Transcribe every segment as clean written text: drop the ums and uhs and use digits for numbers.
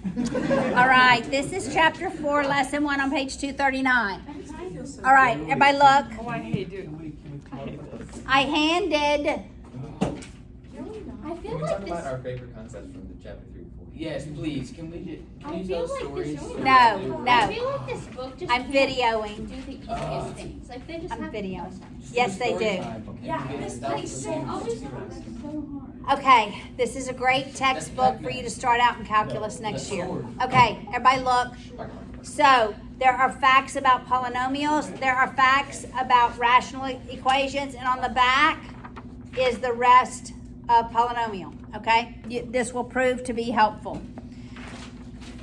All right, this is chapter 4, lesson 1 on page 239. All right, everybody look. Oh, I hate it. I handed. I feel like this. Our favorite concepts from the chapter 3 and 4? Yes, please. Can we I tell feel like stories? this. No, I no. feel like this book just. I'm can't videoing. Do the easiest things. Like they just I'm have. videoing. Yes, they do. Yeah, this place so always so hard. Okay, this is a great textbook for you to start out in calculus next year. Okay, everybody look. So, there are facts about polynomials, there are facts about rational equations, and on the back is the rest of polynomial, okay? This will prove to be helpful.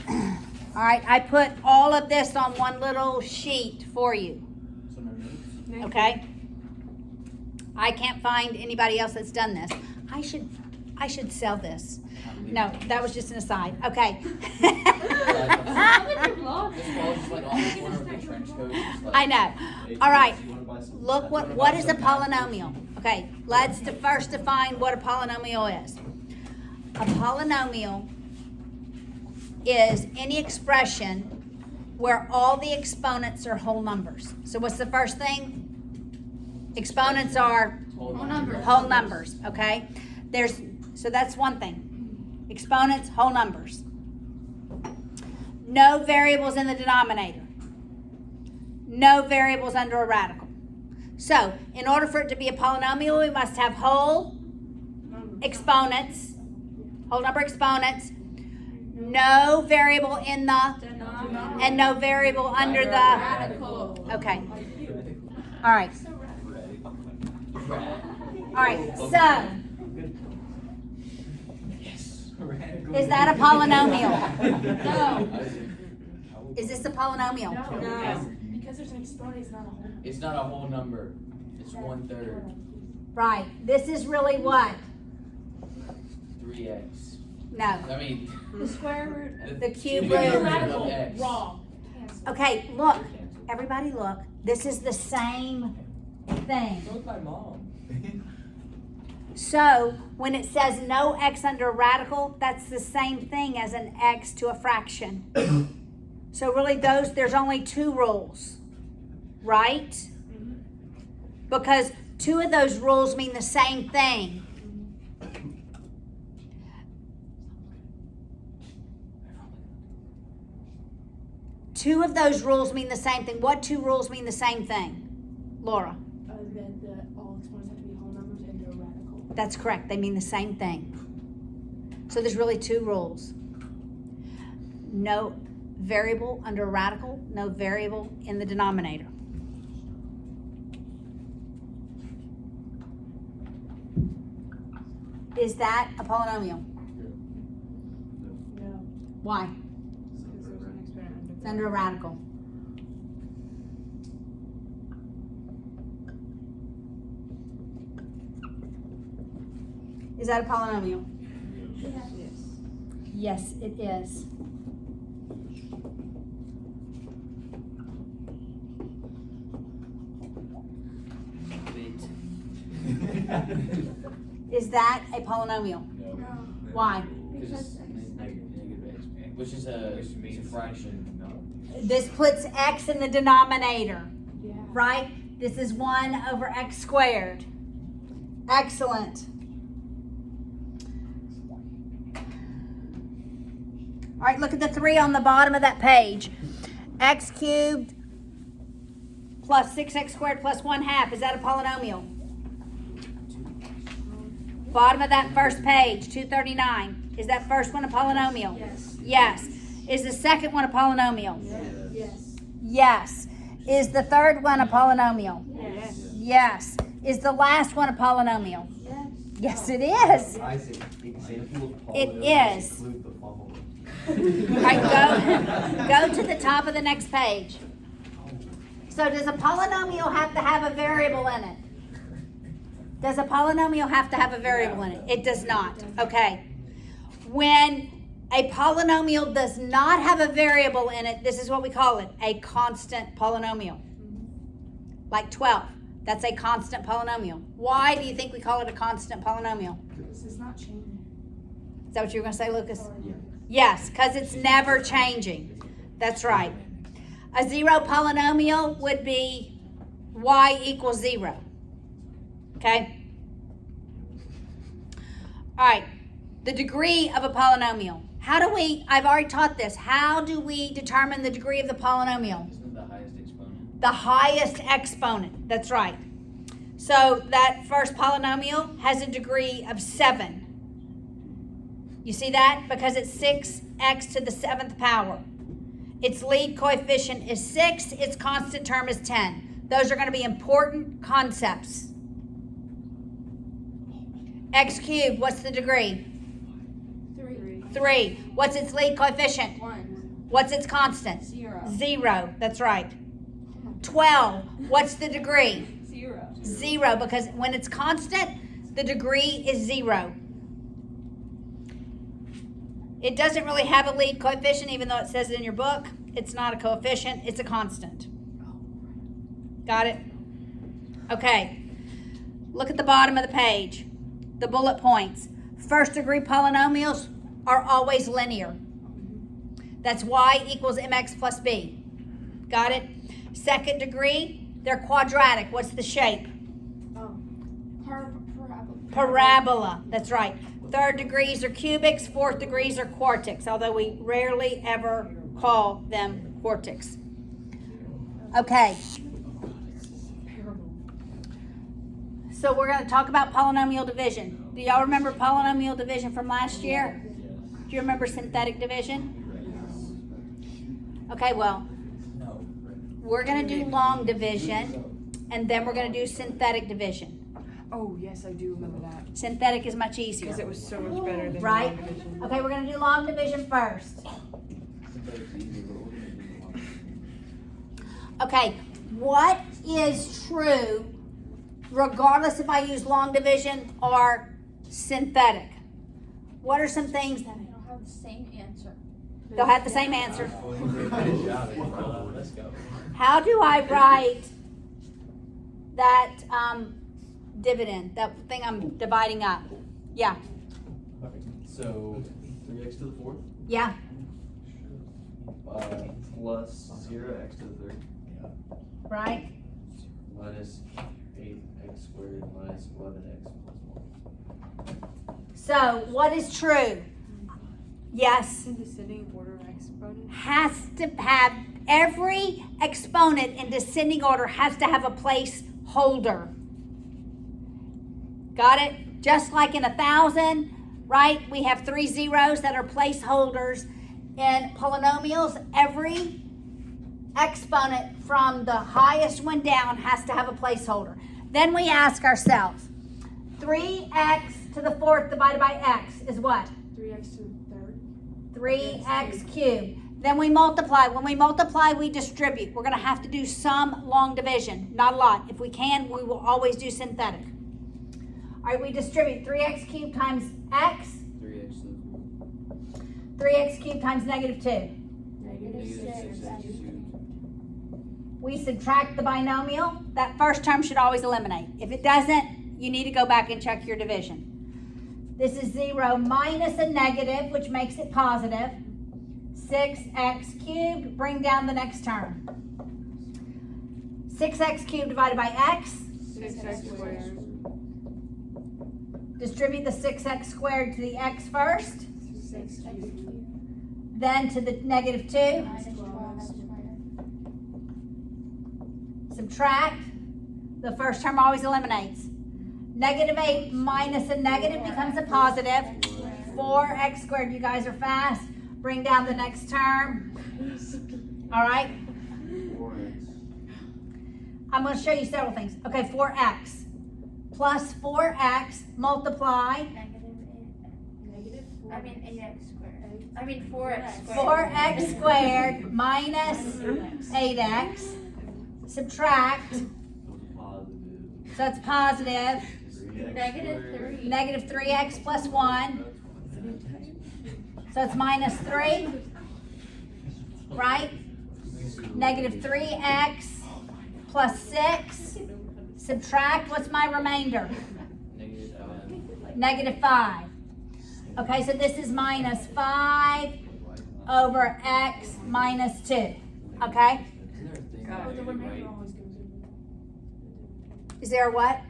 All right, I put all of this on one little sheet for you, okay? I can't find anybody else that's done this. I should sell this. No, that was just an aside. Okay. I know. All right. Look what is a polynomial? Okay, let's first define what a polynomial is. A polynomial is any expression where all the exponents are whole numbers. So what's the first thing? Exponents are whole numbers, okay? So that's one thing. Exponents, whole numbers. No variables in the denominator. No variables under a radical. So, in order for it to be a polynomial, we must have whole exponents, whole number exponents, no variable in the, and no variable under the, okay. All right. All right, so, is that a polynomial? No. Is this a polynomial? No. Because there's an exponent, it's not a whole. It's not a whole number. It's 1/3. Right. This is really what? 3x. No. I mean, The square root. The cube the root. Radical. X. Wrong. Okay, look. Everybody look. This is the same thing. So is my mom. So, when it says no x under a radical, that's the same thing as an x to a fraction. So really there's only two rules, right? Because two of those rules mean the same thing. Two of those rules mean the same thing. What two rules mean the same thing? Laura? That all exponents have to be whole numbers and they're radical. That's correct. They mean the same thing. So there's really two rules. No variable under a radical, no variable in the denominator. Is that a polynomial? No. Why? Because there's an exponent It's under a radical. Is that a polynomial? Yes. Yes, it is. Is that a polynomial? No. Why? Because it's negative x, which is a fraction. This puts x in the denominator, Yeah. right? This is 1 over x squared. Excellent. All right, look at the 3 on the bottom of that page. X cubed plus 6x squared plus 1/2. Is that a polynomial? Bottom of that first page, 239. Is that first one a polynomial? Yes. Yes. Is the second one a polynomial? Yes. Yes. Is the third one a polynomial? Yes. Yes. Is the last one a polynomial? Yes. Yes, it is. I see. Example of It polynomials is. include the following. All right, go to the top of the next page. So does a polynomial have to have a variable in it? Does a polynomial have to have a variable in it? It does not. Okay. When a polynomial does not have a variable in it, this is what we call it, a constant polynomial. Like 12. That's a constant polynomial. Why do you think we call it a constant polynomial? This is not changing. Is that what you were going to say, Lucas? Yeah. Yes, because it's never changing. That's right. A zero polynomial would be y equals 0. Okay? All right. The degree of a polynomial. How do we, I've already taught this, how do we determine the degree of the polynomial? Isn't it the highest exponent? The highest exponent. That's right. So that first polynomial has a degree of 7. You see that? Because it's 6x to the 7th power. Its lead coefficient is 6. Its constant term is 10. Those are going to be important concepts. X cubed, what's the degree? 3. What's its lead coefficient? 1. What's its constant? 0. 0. That's right. 12. What's the degree? 0. 0, because when it's constant, the degree is 0. It doesn't really have a lead coefficient, even though it says it in your book. It's not a coefficient, it's a constant. Got it? Okay. Look at the bottom of the page. The bullet points. First degree polynomials are always linear. That's y equals mx plus b. Got it? Second degree, they're quadratic. What's the shape? Oh. Parabola. Parabola. That's right. Third degrees are cubics. Fourth degrees are quartics, although we rarely ever call them quartics. Okay. So we're going to talk about polynomial division. Do y'all remember polynomial division from last year? Do you remember synthetic division? Okay, well, No. we're going to do long division, and then we're going to do synthetic division. Oh, yes, I do remember that. Synthetic is much easier. Because it was so much better than Right? long division. Okay, we're going to do long division first. Synthetic's easy, but we're gonna do long. Okay, what is true regardless if I use long division or synthetic? What are some things that They'll have the same answer. they'll have the same answer? Let's go. How do I write that dividend, that thing I'm dividing up? Yeah, Okay, so 3x to the 4th yeah, plus 0x to the 3rd right? minus 8x squared minus 11x plus 1. So what is true? Yes, In descending order of exponent. has to have, every exponent in descending order has to have a placeholder. Got it? Just like in 1,000, right? We have 3 zeros that are placeholders. In polynomials, every exponent from the highest one down has to have a placeholder. Then we ask ourselves, 3x to the 4th divided by x is what? 3x to the 3rd. 3x cubed. Then we multiply. When we multiply, we distribute. We're going to have to do some long division. Not a lot. If we can, we will always do synthetic. All right, we distribute 3x cubed times x. 3x to the 3x cubed times negative 2. Negative 6x cubed. We subtract the binomial. That first term should always eliminate. If it doesn't, you need to go back and check your division. This is 0 minus a negative, which makes it positive. 6x cubed, bring down the next term. 6x cubed divided by x. 6x squared. Distribute the 6x squared to the x first, 6x cubed. then to the negative 2. Minus 12 squared. Subtract. The first term always eliminates. Negative 8 minus a negative becomes a positive. 4x squared. You guys are fast. Bring down the next term. All right. 4x. I'm going to show you several things. Okay, 4x plus 4x multiply. Negative 8. I mean 8x squared. I mean 4x squared. 4x squared minus 8x. Subtract. Positive. So it's positive. 3x Negative squared. 3. Negative 3x plus 1. So it's minus 3. Right? Negative 3x plus 6. Subtract. What's my remainder? negative 5. Negative 5. Okay, so this is minus 5 over x minus 2. Okay? Isn't there a thing God. where The you remainder write- always goes in. Is there a what?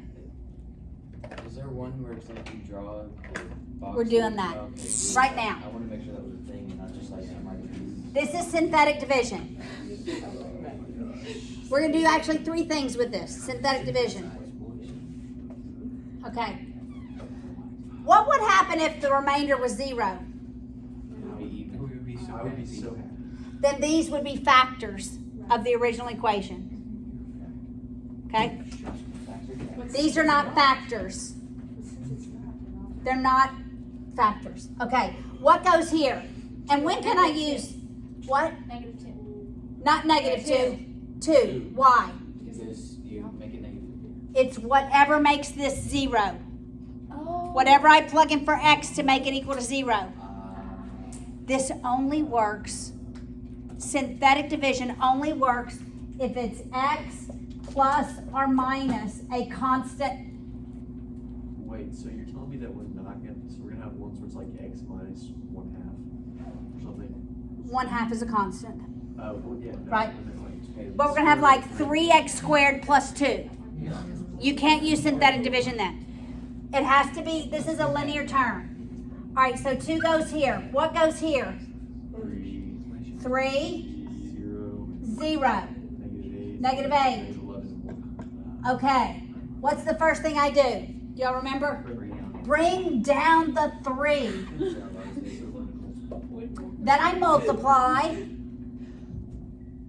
Is there one where it's like you draw a box? We're doing that. Okay, right now. I want to make sure that was a thing and not just like am I confused? This is synthetic division. We're going to do actually 3 things with this. Synthetic division. Okay. What would happen if the remainder was 0? It would be even. I would be so happy. Then these would be factors of the original equation. Okay? These are not factors. They're not factors. Okay. What goes here? And when can I use what? -2. Not negative 2. 2. Why? Because you make it negative. It's whatever makes this 0. Oh. Whatever I plug in for x to make it equal to 0. This only works, synthetic division only works if it's x plus or minus a constant. Wait, so you're telling me that we're not gonna, so we're gonna have ones where it's like x minus 1/2 or something? 1/2 is a constant. Well, yeah. No, Right. I meant like, But we're going to have like 3x squared plus 2. You can't use synthetic division then. It has to be, this is a linear term. All right, so 2 goes here. What goes here? 3, 0, 0. -8, -8. -11. Okay. What's the first thing I do? Do y'all remember? Bring down the 3. Then I multiply.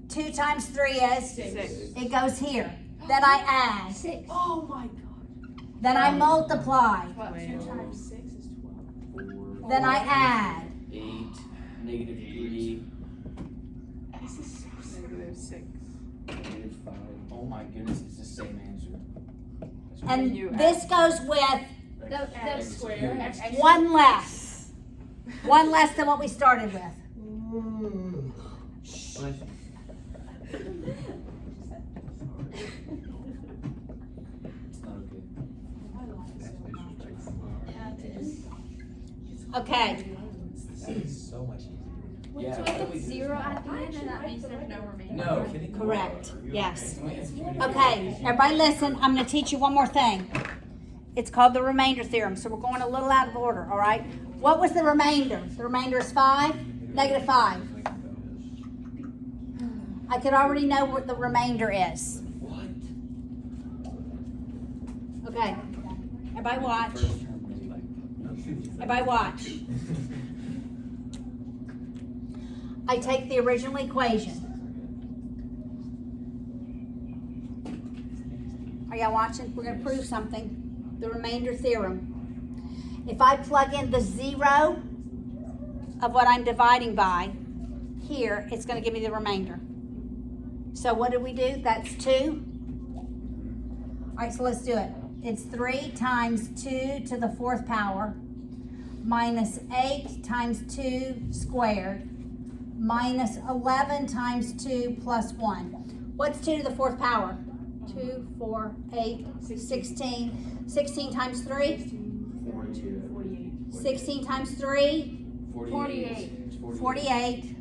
2 times 3 is? 6. It goes here. Then I add. 6. Oh my god. Then I multiply. 2 times 6 is 12. Then I add. 8, -3, This is so sick. -6. -5. Oh my goodness, it's the same answer. And You this goes with The square. X. 1 less. 1 less than what we started with. It's not okay. My life is so complicated. Yeah, it is. Okay. That is so much easier. Yeah, So why if don't we it's do 0 at the end, then that means there's no remainder. No, kidding. Correct. Yes. Can we execute it? Okay. Everybody listen. I'm going to teach you one more thing. It's called the remainder theorem. So we're going a little out of order, all right? What was the remainder? The remainder is 5? -5. I could already know what the remainder is. What? Okay. Everybody watch. First term was like. Everybody watch. I take the original equation. Are y'all watching? We're going to prove something. The remainder theorem. If I plug in the 0 of what I'm dividing by here, it's going to give me the remainder. So what did we do? That's 2. All right, so let's do it. It's 3 times 2 to the 4th power minus 8 times 2 squared minus 11 times 2 plus 1. What's 2 to the 4th power? 2, 4, 8, 16. 16 times 3? 48. 16 times 3? 48. 48.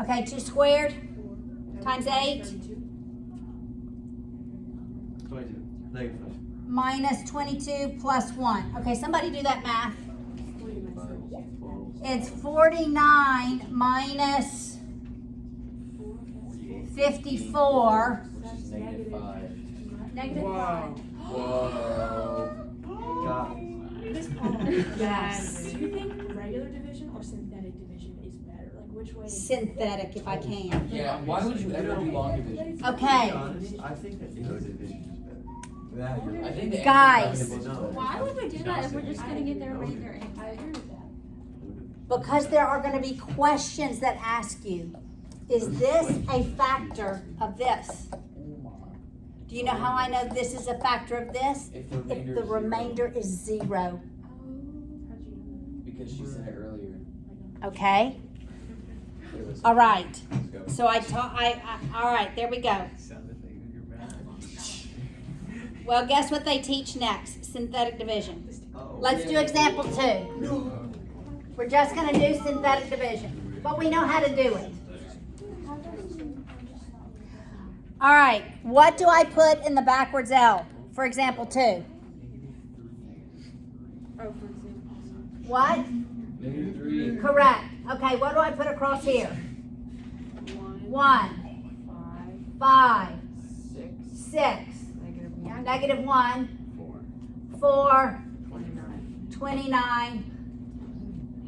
Okay, 2 squared times 8 22. -5. minus 22 plus 1. Okay, somebody do that math. 12. It's 49 minus 54. Which is -5. Wow. Whoa. God. Miss Paul, Yes. do you think regular division or synthetic division is better? Like which way? Synthetic, if I can. Yeah, why would you ever do long division? To Okay. be honest, I think that no division is better. I think the Guys. answer is better. Why would we do that if we're just gonna get the remainder I answer? agree with that. Because there are going to be questions that ask you, is this a factor of this? Do you know how I know this is a factor of this? If the If remainder the is zero. remainder is 0. How'd you know? Because she said it earlier. Okay? Anyways, All right. let's go. So all right, there we go. Well, guess what they teach next? Synthetic division. Let's do example 2. We're just gonna do synthetic division, but we know how to do it. All right, what do I put in the backwards L? For example, 2. Oh, for example. What? -3. Correct. Okay, what do I put across here? 1, 1, 5, 5, 6, 6, negative 1, -1, 4, 4, 29. 29.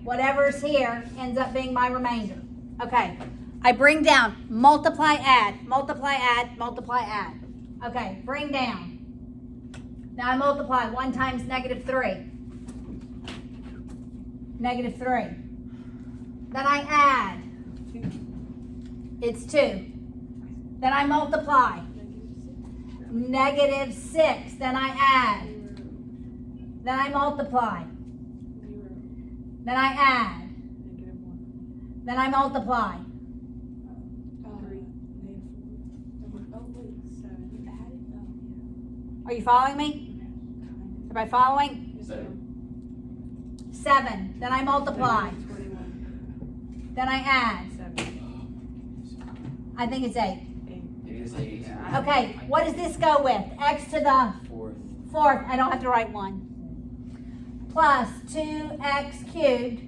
Whatever's here ends up being my remainder. Okay, I bring down, multiply, add, multiply, add, multiply, add. Okay, bring down. Now I multiply 1 times -3. -3. Then I add. It's 2. Then I multiply. -6. Then I add. Then I multiply. 0, Then I add. negative 1, Then I multiply. 3, negative 4. Oh, wait, 7. You added? Oh, Are you following me? Everybody following? yeah. 7. Then I multiply. 21, Then I add. 7, I think it's 8. 8. It is 8. Okay, what does this go with? X to the 4th. 4th. I don't have to write 1. Plus 2x cubed.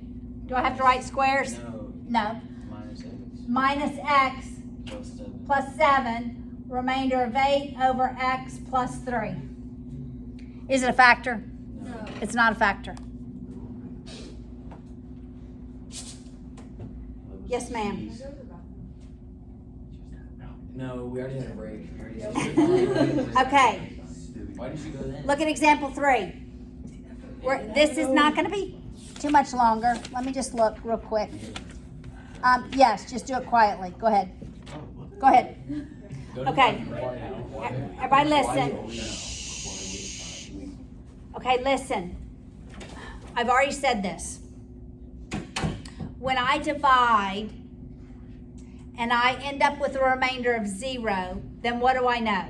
Do I have to write squares? No. No. -X. Minus x Plus 7. plus 7. Remainder of 8 over x plus 3. Is it a factor? No. It's not a factor. Yes, ma'am. No, we already had a break. Okay, Why did you go then? look at example 3. This is not going to be too much longer. Let me just look real quick. Yes, just do it quietly. Go ahead. Go ahead. Go to Okay. the part now. Everybody listen. Okay, listen. I've already said this. When I divide and I end up with a remainder of 0, then what do I know?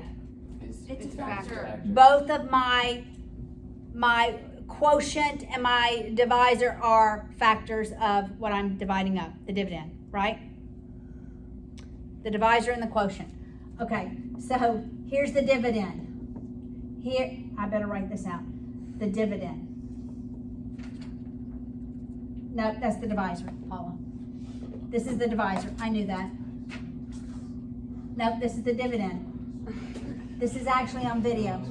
It's a factor. Both of my quotient and my divisor are factors of what I'm dividing up, the dividend, right? The divisor and the quotient. Okay, so here's the dividend. Here, I better write this out. The dividend. No, that's the divisor, Paula. This is the divisor. I knew that. No, this is the dividend. This is actually on video.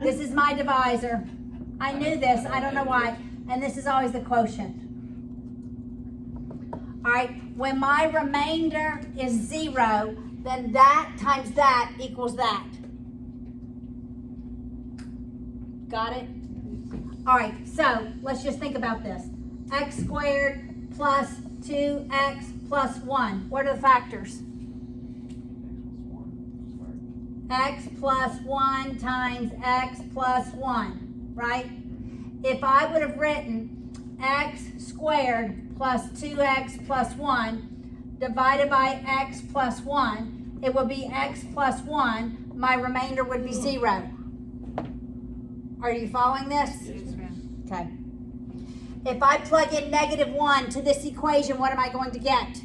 This is my divisor. I knew this. I don't know why. And this is always the quotient. All right. When my remainder is 0, then that times that equals that. Got it? All right. So let's just think about this. X squared plus 2x plus 1. What are the factors? X plus 1 times x plus 1, right? If I would have written x squared plus 2x plus 1 divided by x plus 1, it would be x plus 1. My remainder would be 0. Are you following this? Yes, ma'am. Okay. If I plug in -1 to this equation, what am I going to get?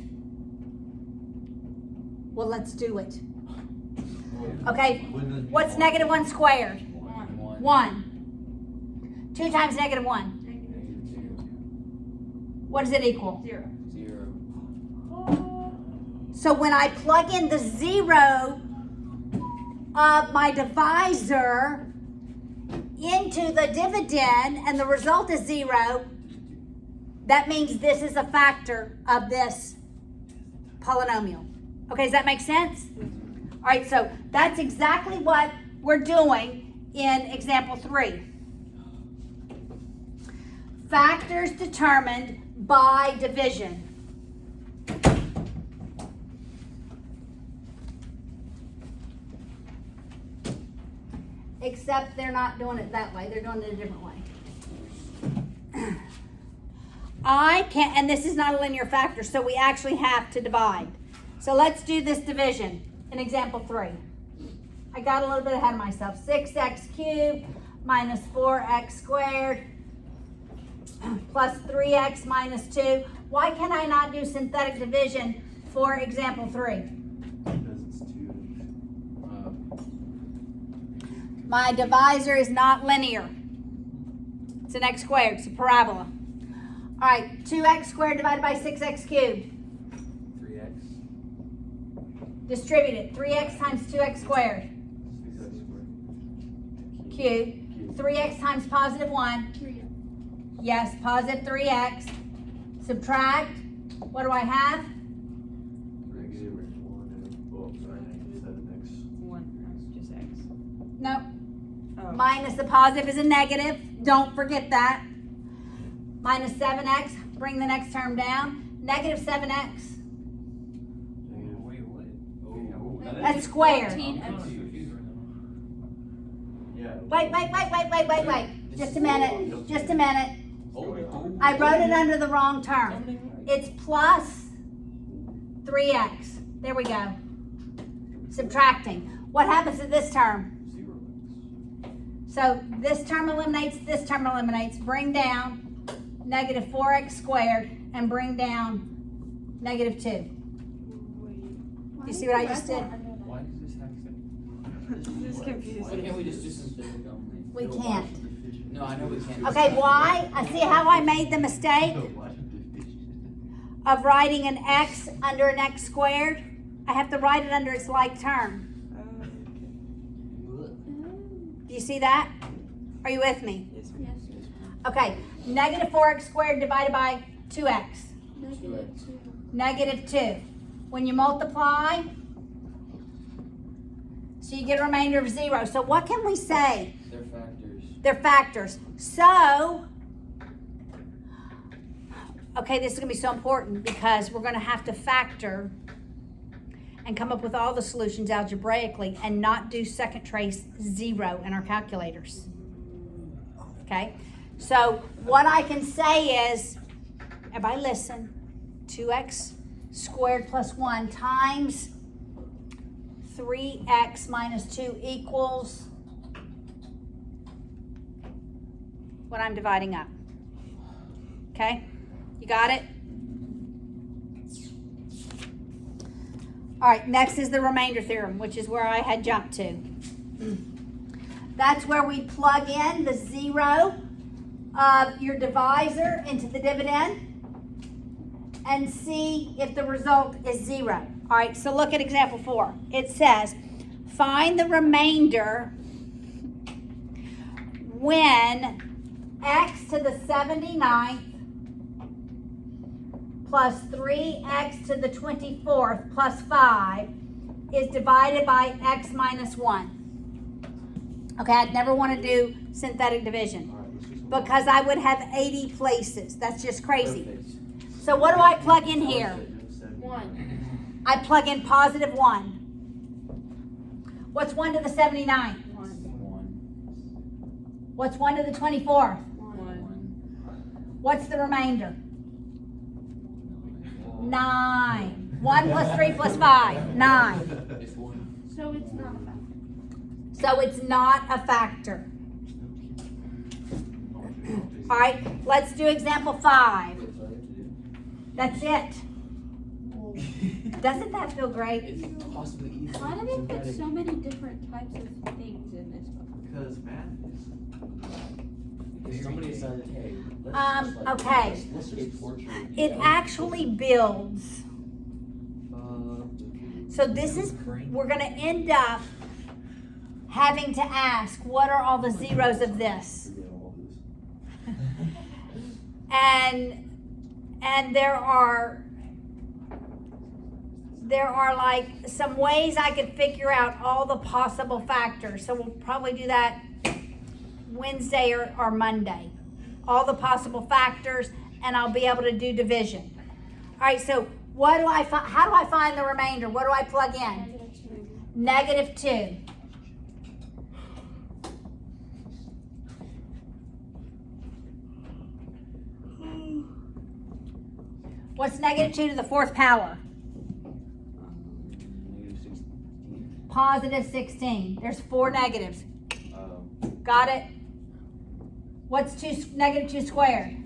Well, let's do it. Okay, what's -1 squared? 1. 2 times -1. What does it equal? 0. 0. So when I plug in the 0 of my divisor into the dividend and the result is 0, that means this is a factor of this polynomial. Okay, does that make sense? All right, so that's exactly what we're doing in example 3. Factors determined by division. Except they're not doing it that way, they're doing it a different way. I can't, and this is not a linear factor, so we actually have to divide. So let's do this division in example 3. I got a little bit ahead of myself. 6x cubed minus 4x squared plus 3x minus 2. Why can I not do synthetic division for example 3? Because it's 2. My divisor is not linear. It's an x squared. It's a parabola. All right, 2x squared divided by 6x cubed. 3x. Distribute it. 3x times 2x squared 6x squared. cubed. 3x times positive 1. 3. Yes, positive 3x. Subtract. What do I have? Negative 1 and, oh, sorry, instead of x. 1, just X. No. Oh. Minus the positive is a negative. Don't forget that. Minus 7x. Bring the next term down. Negative 7x. Negative. Wait, what? Oh, That's squared. 14x. Yeah. Wait. Just a minute. Just a minute. Oh, I wrote it under the wrong term. It's plus 3x. There we go. Subtracting. What happens to this term? 0x. So this term eliminates, this term eliminates. Bring down negative 4x squared and bring down negative 2. You see what I just did? Why does this have to? This is Why confusing. can't we just do synthetic only? We can't. No, I know we can't. Okay, why? I see how I made the mistake of writing an x under an x squared. I have to write it under its like term. Do you see that? Are you with me? Yes. Okay, negative 4x squared divided by 2x. Negative 2. Negative 2. When you multiply, so you get a remainder of 0. So what can we say? They're factors. They're factors. So, okay, this is going to be so important because we're going to have to factor and come up with all the solutions algebraically and not do second trace 0 in our calculators. Okay? So what I can say is, everybody listen, 2x squared plus 1 times 3x minus 2 equals what I'm dividing up. Okay? You got it? All right, next is the remainder theorem, which is where I had jumped to. That's where we plug in the 0 of your divisor into the dividend and see if the result is 0. All right, so look at example 4. It says, find the remainder when x to the 79th plus 3x to the 24th plus 5 is divided by x minus 1. Okay, I'd never want to do synthetic division because I would have 80 places. That's just crazy. So what do I plug in here? 1. I plug in positive 1. What's 1 to the 79th? 1. What's 1 to the 24th? 1. What's the remainder? 9. 1 plus 3 plus 5. 9. It's 1. So it's not a factor. So it's not a factor. All right, let's do example 5. That's all you have to do. That's it. Doesn't that feel great? It's possibly easy. Why do they put so many different types of things in this book? Because math Because somebody decided, hey, let's just okay. let's just torture It actually builds. So this is, we're going to end up having to ask, what are all the zeros of this? And there are like some ways I could figure out all the possible factors. So we'll probably do that Wednesday or Monday. All the possible factors, and I'll be able to do division. All right, so what do I how do I find the remainder? What do I plug in? Negative 2. Negative 2. What's negative 2 to the 4th power? Negative 16. Positive 16. There's 4 negatives. Got it? What's negative 2 squared?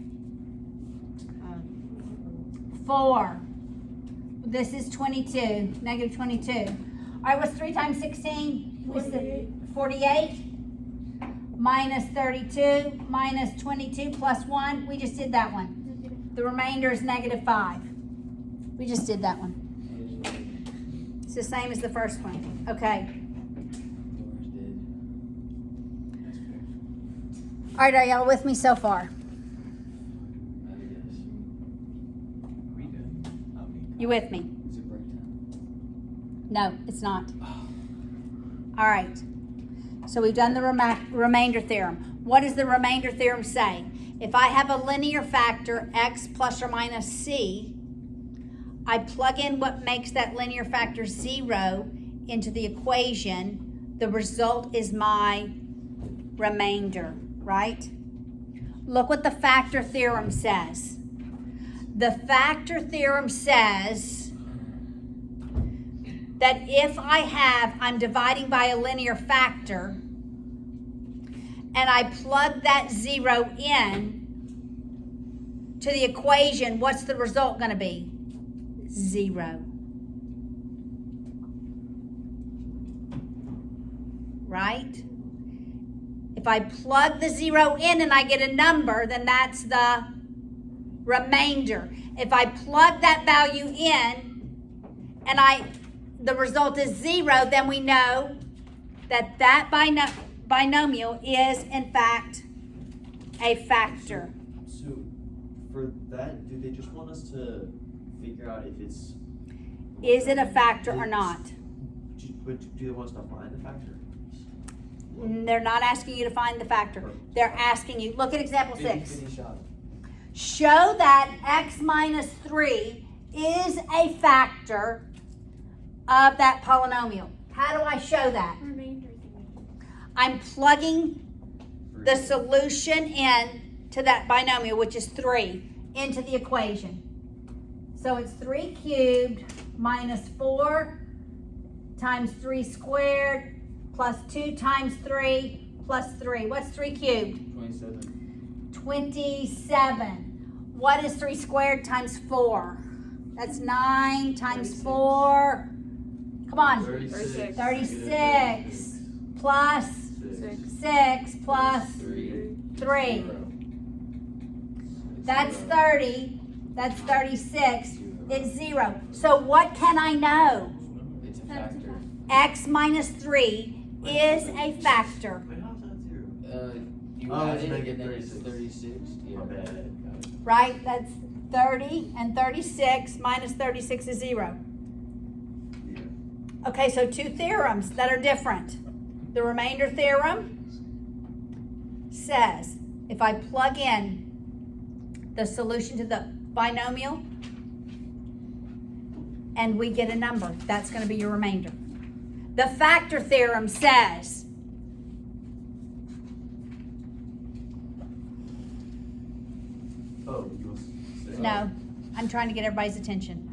4. This is 22, negative 22. All right, what's 3 times 16? We said 48. Minus 32, minus 22, plus 1. We just did that one. The remainder is negative 5. We just did that one. It's the same as the first one. Okay. All right, are y'all with me so far? You with me? Is it break time? No, it's not. All right. So we've done the remainder theorem. What does the remainder theorem say? If I have a linear factor, x plus or minus c, I plug in what makes that linear factor 0 into the equation. The result is my remainder, right? Look what the factor theorem says. The factor theorem says that if I'm dividing by a linear factor, and I plug that 0 in to the equation, what's the result going to be? 0. Right? If I plug the 0 in and I get a number, then that's the remainder. If I plug that value in and the result is 0, then we know that that binomial is in fact a factor. So for that, do they just want us to figure out if it's... Is it a factor or not? But do they want us to find the factor? They're not asking you to find the factor. They're asking you, look at example 6. 50 shot. Show that x minus 3 is a factor of that polynomial. How do I show that? Remainder theorem. I'm plugging the solution in to that binomial, which is 3, into the equation. So it's 3 cubed minus 4 times 3 squared plus 2 times 3 plus 3. What's 3 cubed? 27. 27. What is 3 squared times 4? That's 9 times 4. Come on. 36. 36 plus 6 plus 3. That's 30. That's 36. It's 0. So what can I know? It's a factor. X minus 3 is a factor. Wait, how's that 0? You Oh, add it's it and negative then it's 36. Yeah. My bad. Right? That's 30 and 36 minus 36 is 0. Yeah. Okay, so 2 theorems that are different. The remainder theorem says if I plug in the solution to the binomial and we get a number, that's going to be your remainder. The factor theorem says Oh, you want to say... no, I'm trying to get everybody's attention.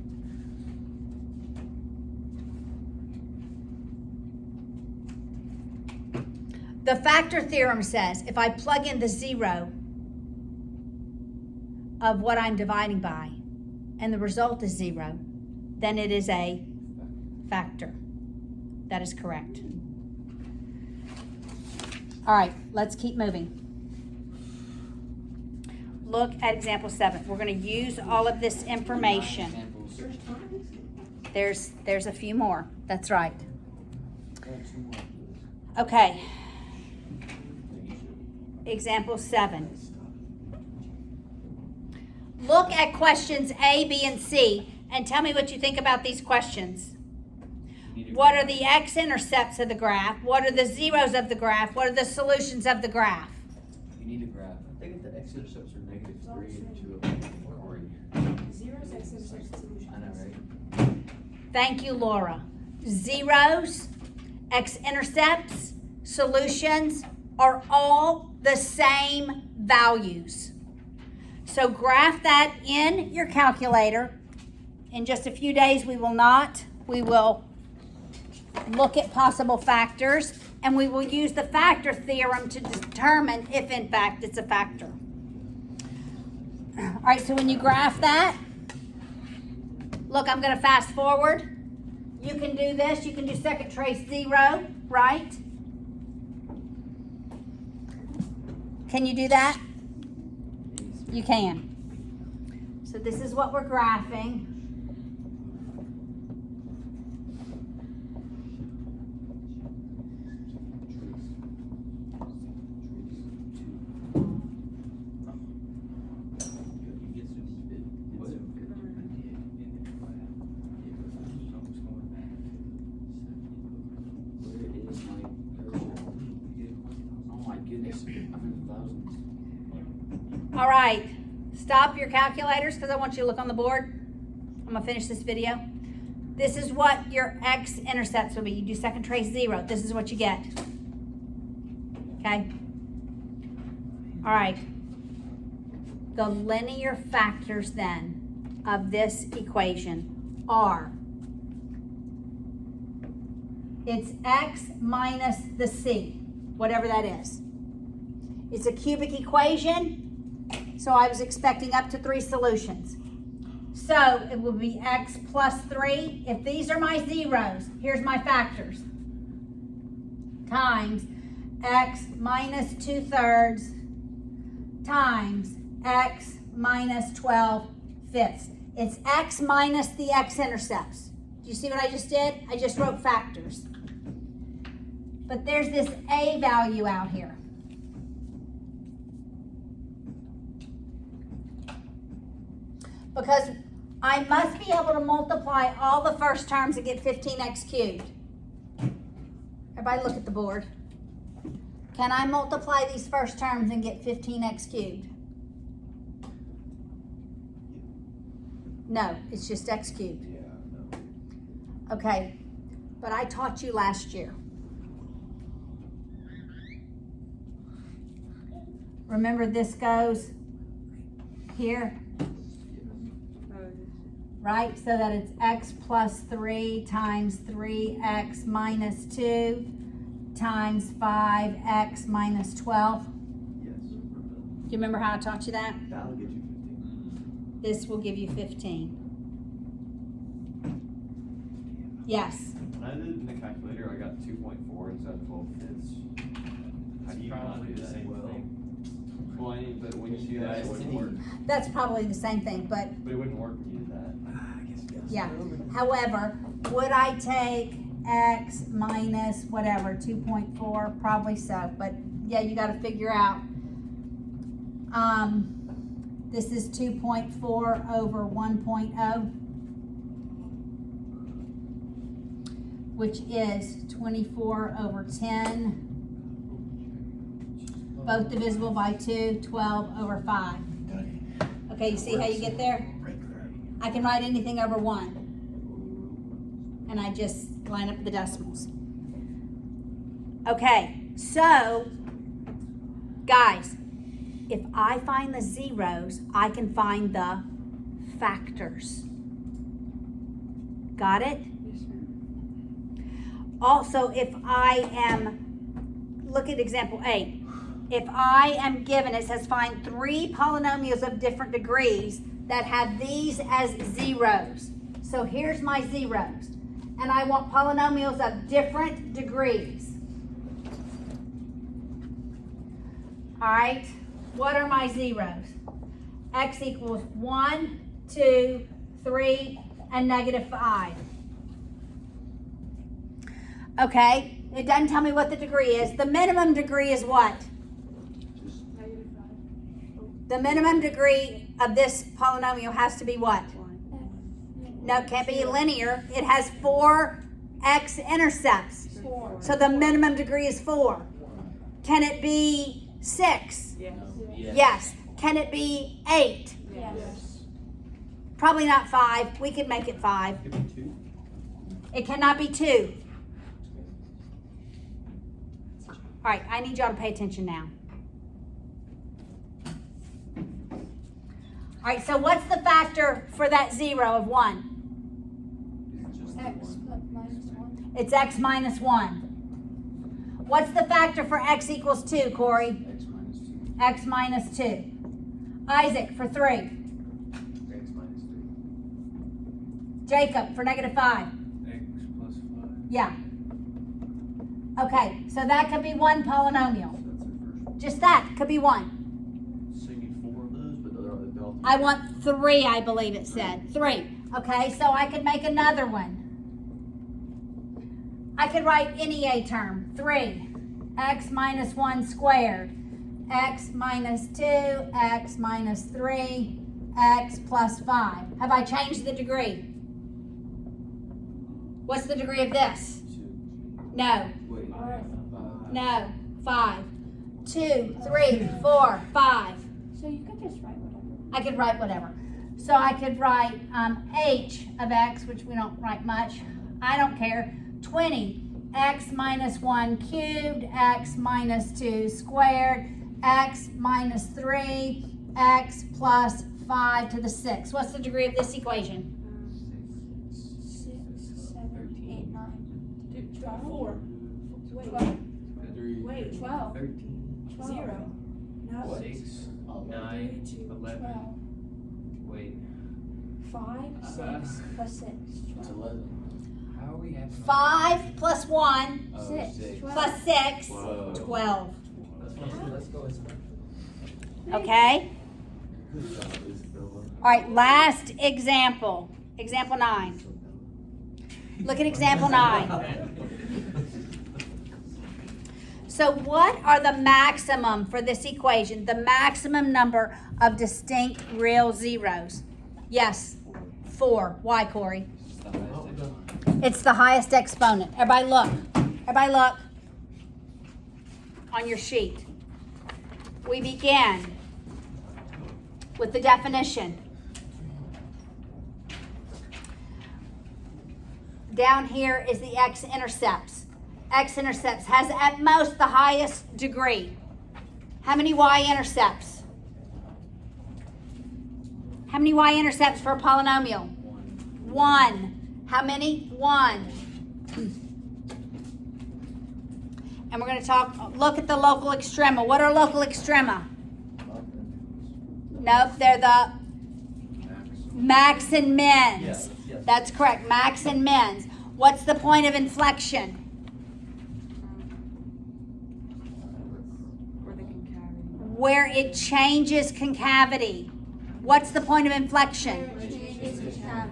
The factor theorem says if I plug in the 0 of what I'm dividing by and the result is 0, then it is a factor. That is correct. All right, let's keep moving. Look at example 7. We're going to use all of this information. Examples. There's a few more. That's right. Oh, 2 more. Okay. Example 7. Look at questions A, B, and C and tell me what you think about these questions. What are the x-intercepts of the graph? What are the zeros of the graph? What are the solutions of the graph? You need a graph. I think if the x-intercepts are -3 and 2 of them are in here. Zeros, x-intercepts, solutions. I know, right? Thank you, Laura. Zeros, x-intercepts, solutions are all the same values. So graph that in your calculator. In just a few days, we will look at possible factors, and we will use the factor theorem to determine if in fact it's a factor. All right, so when you graph that, Look, I'm gonna fast forward. You can do this, you can do second trace 0, right? Can you do that? You can. So this is what we're graphing. All right, stop your calculators because I want you to look on the board. I'm gonna finish this video. This is what your x-intercepts will be. You do second trace 0. This is what you get. Okay? All right. The linear factors then of this equation are, it's x minus the c, whatever that is. It's a cubic equation. So I was expecting up to 3 solutions. So it will be x plus 3. If these are my zeros, here's my factors. Times x minus 2/3 times x minus 12/5. It's x minus the x-intercepts. Do you see what I just did? I just wrote factors. But there's this a value out here. Because I must be able to multiply all the first terms and get 15x cubed. Everybody look at the board. Can I multiply these first terms and get 15x cubed? No, it's just x cubed. Yeah, no. Okay, but I taught you last year. Remember this goes here? Right, so that it's x plus 3 times 3x minus 2 times 5x minus 12. Yes. Do you remember how I taught you that? That'll get you 15. This will give you 15. Yes. When I did it in the calculator, I got 2.4 instead of 12/5. How do you not do the same thing? Well, I mean, but when you do that, it wouldn't work. That's probably the same thing, but But it wouldn't work when you did that. yeah. However, would I take x minus whatever, 2.4? Probably so, but yeah, you got to figure out. This is 2.4 over 1.0, which is 24 over 10. Both divisible by 2, 12 over 5. Okay, you see how you get there? I can write anything over 1. And I just line up the decimals. Okay, so, guys, if I find the zeros, I can find the factors. Got it? Also, if I am, look at example 8. If I am given, it says find 3 polynomials of different degrees that have these as zeros. So here's my zeros. And I want polynomials of different degrees. All right, what are my zeros? X equals 1, 2, 3, and -5. Okay, it doesn't tell me what the degree is. The minimum degree is what? The minimum degree of this polynomial has to be what? No, it can't be linear. It has 4 x-intercepts. 4. So the minimum degree is 4. Can it be 6? Yes. Yes. Can it be 8? Yes. Probably not 5. We could make it 5. Could be 2. It cannot be 2. All right, I need y'all to pay attention now. All right, so what's the factor for that 0 of 1? X minus 1. It's x minus 1. What's the factor for x equals 2, Corey? X minus 2. X minus 2. Isaac, for 3. X minus 3. Jacob, for -5. X plus 5. Yeah. Okay, so that could be one polynomial. So that's our first one. Just that could be one. So you need 4 of those, but they're all. I want 3, I believe it said. 3. Okay, so I could make another one. I could write any a term. 3. X minus 1 squared. X minus 2. X minus 3. X plus 5. Have I changed the degree? What's the degree of this? 2. No. Wait. No. 5. 2, 3, 4, 5. So you could just write whatever. I could write whatever. So I could write h of x, which we don't write much. I don't care. 20. X minus 1 cubed. X minus 2 squared. X minus 3. X plus 5 to the 6. What's the degree of this equation? 6, 7, 8, 9, 12. 4. Wait. 12. 3. Wait. 12. 13. 12. 0. No. 6. 12. 9. 11. Wait. 5, 6, plus 6. It's 12. 11. How are we having 5 plus 1 Oh, 6, 6. 12. plus 6. 12. 12. Let's go. Okay? Good job, Isabella. All right, last example. Example 9. Look at example 9. So what are the maximum for this equation? The maximum number of distinct real zeros? Yes, 4. Why, Corey? It's the highest exponent. Everybody look. Everybody look on your sheet. We begin with the definition. Down here is the x-intercepts. X-intercepts has at most the highest degree. How many y-intercepts? How many y-intercepts for a polynomial? 1. How many? 1. And we're going to look at the local extrema. What are local extrema? Nope, they're the max and mins. Yes, yes. That's correct, max and mins. What's the point of inflection? Or the concavity. Where it changes concavity. What's the point of inflection?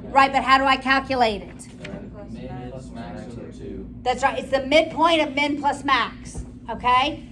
Right, but how do I calculate it? Min plus max over 2. That's right, it's the midpoint of min plus max, okay?